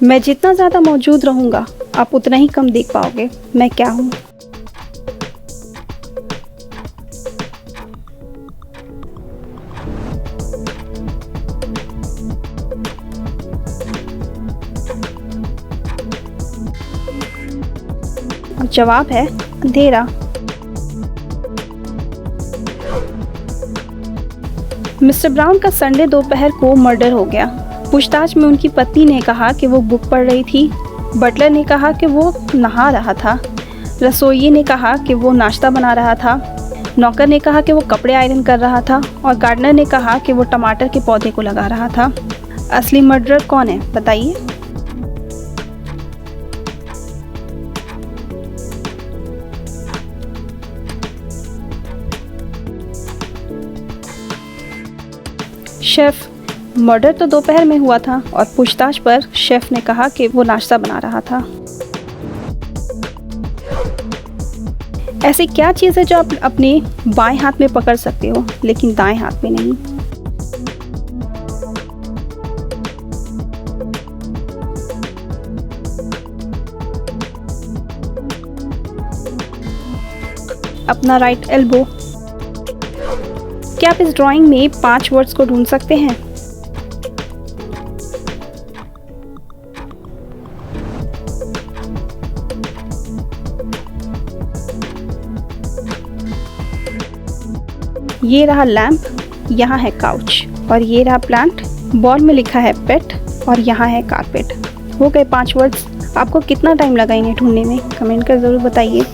मैं जितना ज़्यादा मौजूद रहूँगा आप उतना ही कम देख पाओगे मैं क्या हूँ। और जवाब है अंधेरा। मिस्टर ब्राउन का संडे दोपहर को मर्डर हो गया। पूछताछ में उनकी पत्नी ने कहा कि वो बुक पढ़ रही थी। बटलर ने कहा कि वो नहा रहा था। रसोइये ने कहा कि वो नाश्ता बना रहा था। नौकर ने कहा कि वो कपड़े आयरन कर रहा था और गार्डनर ने कहा कि वो टमाटर के पौधे को लगा रहा था। असली मर्डरर कौन है बताइए। शेफ। मर्डर तो दोपहर में हुआ था और पूछताछ पर शेफ ने कहा कि वो नाश्ता बना रहा था। ऐसी क्या चीज़ है जो आप अपने बाएं हाथ में पकड़ सकते हो लेकिन दाएं हाथ में नहीं। अपना राइट एल्बो। क्या आप इस ड्राइंग में 5 वर्ड्स को ढूंढ सकते हैं। ये रहा लैम्प, यहाँ है काउच और ये रहा प्लांट। बॉल में लिखा है पेट और यहाँ है कारपेट। हो गए 5 वर्ड्स। आपको कितना टाइम लगा इन्हें ढूंढने में कमेंट कर ज़रूर बताइए।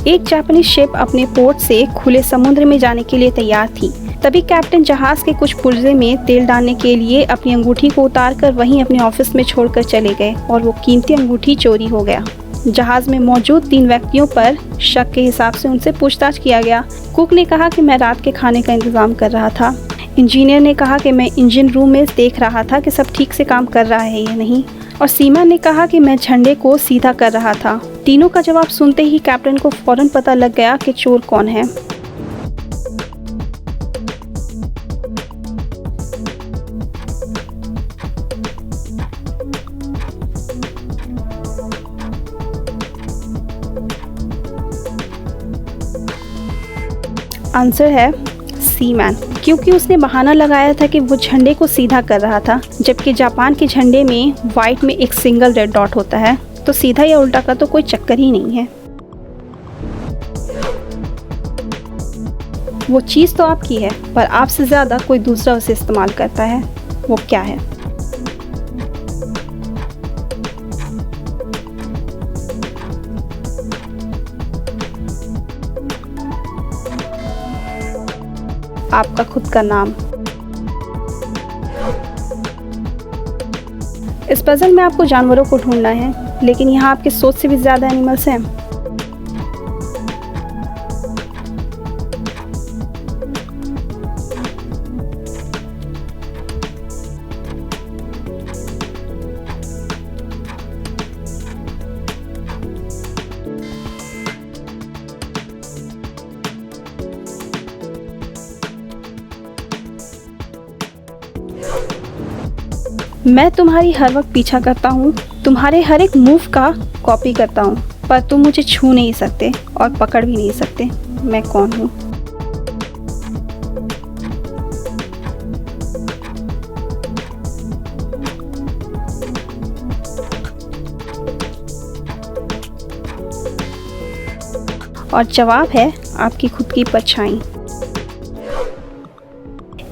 एक जापानी शिप अपने पोर्ट से खुले समुद्र में जाने के लिए तैयार थी। तभी कैप्टन जहाज के कुछ पुर्जे में तेल डालने के लिए अपनी अंगूठी को उतारकर वहीं अपने ऑफिस में छोड़कर चले गए और वो कीमती अंगूठी चोरी हो गया। जहाज में मौजूद 3 व्यक्तियों पर शक के हिसाब से उनसे पूछताछ किया गया। कुक ने कहा कि मैं रात के खाने का इंतजाम कर रहा था। इंजीनियर ने कहा कि मैं इंजन रूम में देख रहा था कि सब ठीक से काम कर रहा है या नहीं। और सीमा ने कहा कि मैं झंडे को सीधा कर रहा था। तीनों का जवाब सुनते ही कैप्टन को फौरन पता लग गया कि चोर कौन है। आंसर है सीमैन, क्योंकि उसने बहाना लगाया था कि वो झंडे को सीधा कर रहा था, जबकि जापान के झंडे में वाइट में एक सिंगल रेड डॉट होता है, तो सीधा या उल्टा का तो कोई चक्कर ही नहीं है। वो चीज़ तो आपकी है पर आपसे ज़्यादा कोई दूसरा उसे इस्तेमाल करता है। वो क्या है। आपका खुद का नाम। इस पजल में आपको जानवरों को ढूंढना है, लेकिन यहाँ आपकी सोच से भी ज़्यादा एनिमल्स हैं। मैं तुम्हारी हर वक्त पीछा करता हूँ, तुम्हारे हर एक मूव का कॉपी करता हूँ, पर तुम मुझे छू नहीं सकते और पकड़ भी नहीं सकते। मैं कौन हूँ। और जवाब है आपकी खुद की परछाई।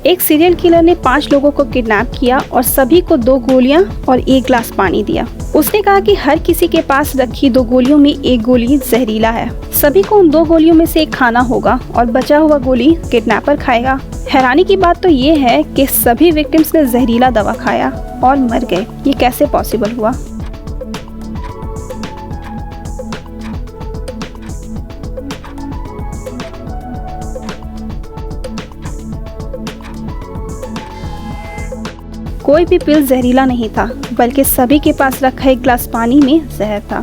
एक सीरियल किलर ने 5 लोगों को किडनैप किया और सभी को 2 गोलियां और 1 ग्लास पानी दिया। उसने कहा कि हर किसी के पास रखी 2 गोलियों में 1 गोली जहरीला है। सभी को उन 2 गोलियों में से एक खाना होगा और बचा हुआ गोली किडनैपर खाएगा। हैरानी की बात तो ये है कि सभी विक्टिम्स ने जहरीला दवा खाया और मर गए। ये कैसे पॉसिबल हुआ। कोई भी पिल जहरीला नहीं था, बल्कि सभी के पास रखा 1 ग्लास पानी में जहर था।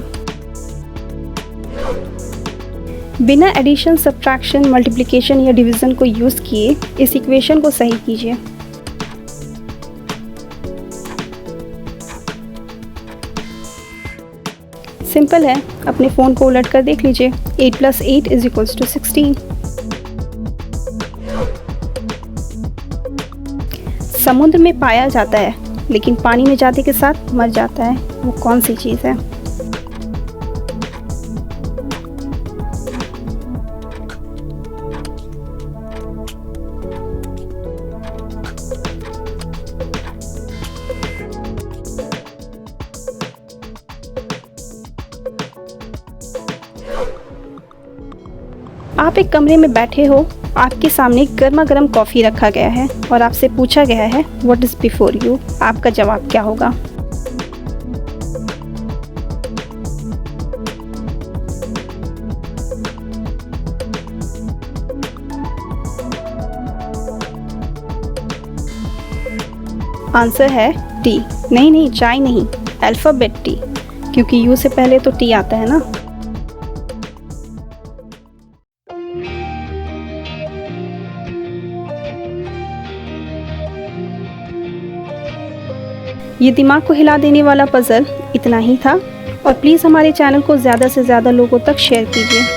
बिना एडिशन, सब्ट्रैक्शन, मल्टीप्लिकेशन या डिवीजन को यूज़ किए इस इक्वेशन को सही कीजिए। सिंपल है, अपने फ़ोन को उलट कर देख लीजिए। 8 + 8 = 16। समुद्र में पाया जाता है लेकिन पानी में जाते के साथ मर जाता है, वो कौन सी चीज़ है? आप एक कमरे में बैठे हो, आपके सामने गर्मा गर्म कॉफ़ी रखा गया है और आपसे पूछा गया है व्हाट इज़ बिफोर यू। आपका जवाब क्या होगा? आंसर है टी। नहीं, चाय नहीं, अल्फ़ाबेट टी, क्योंकि यू से पहले तो टी आता है ना। ये दिमाग को हिला देने वाला पज़ल इतना ही था, और प्लीज़ हमारे चैनल को ज़्यादा से ज़्यादा लोगों तक शेयर कीजिए।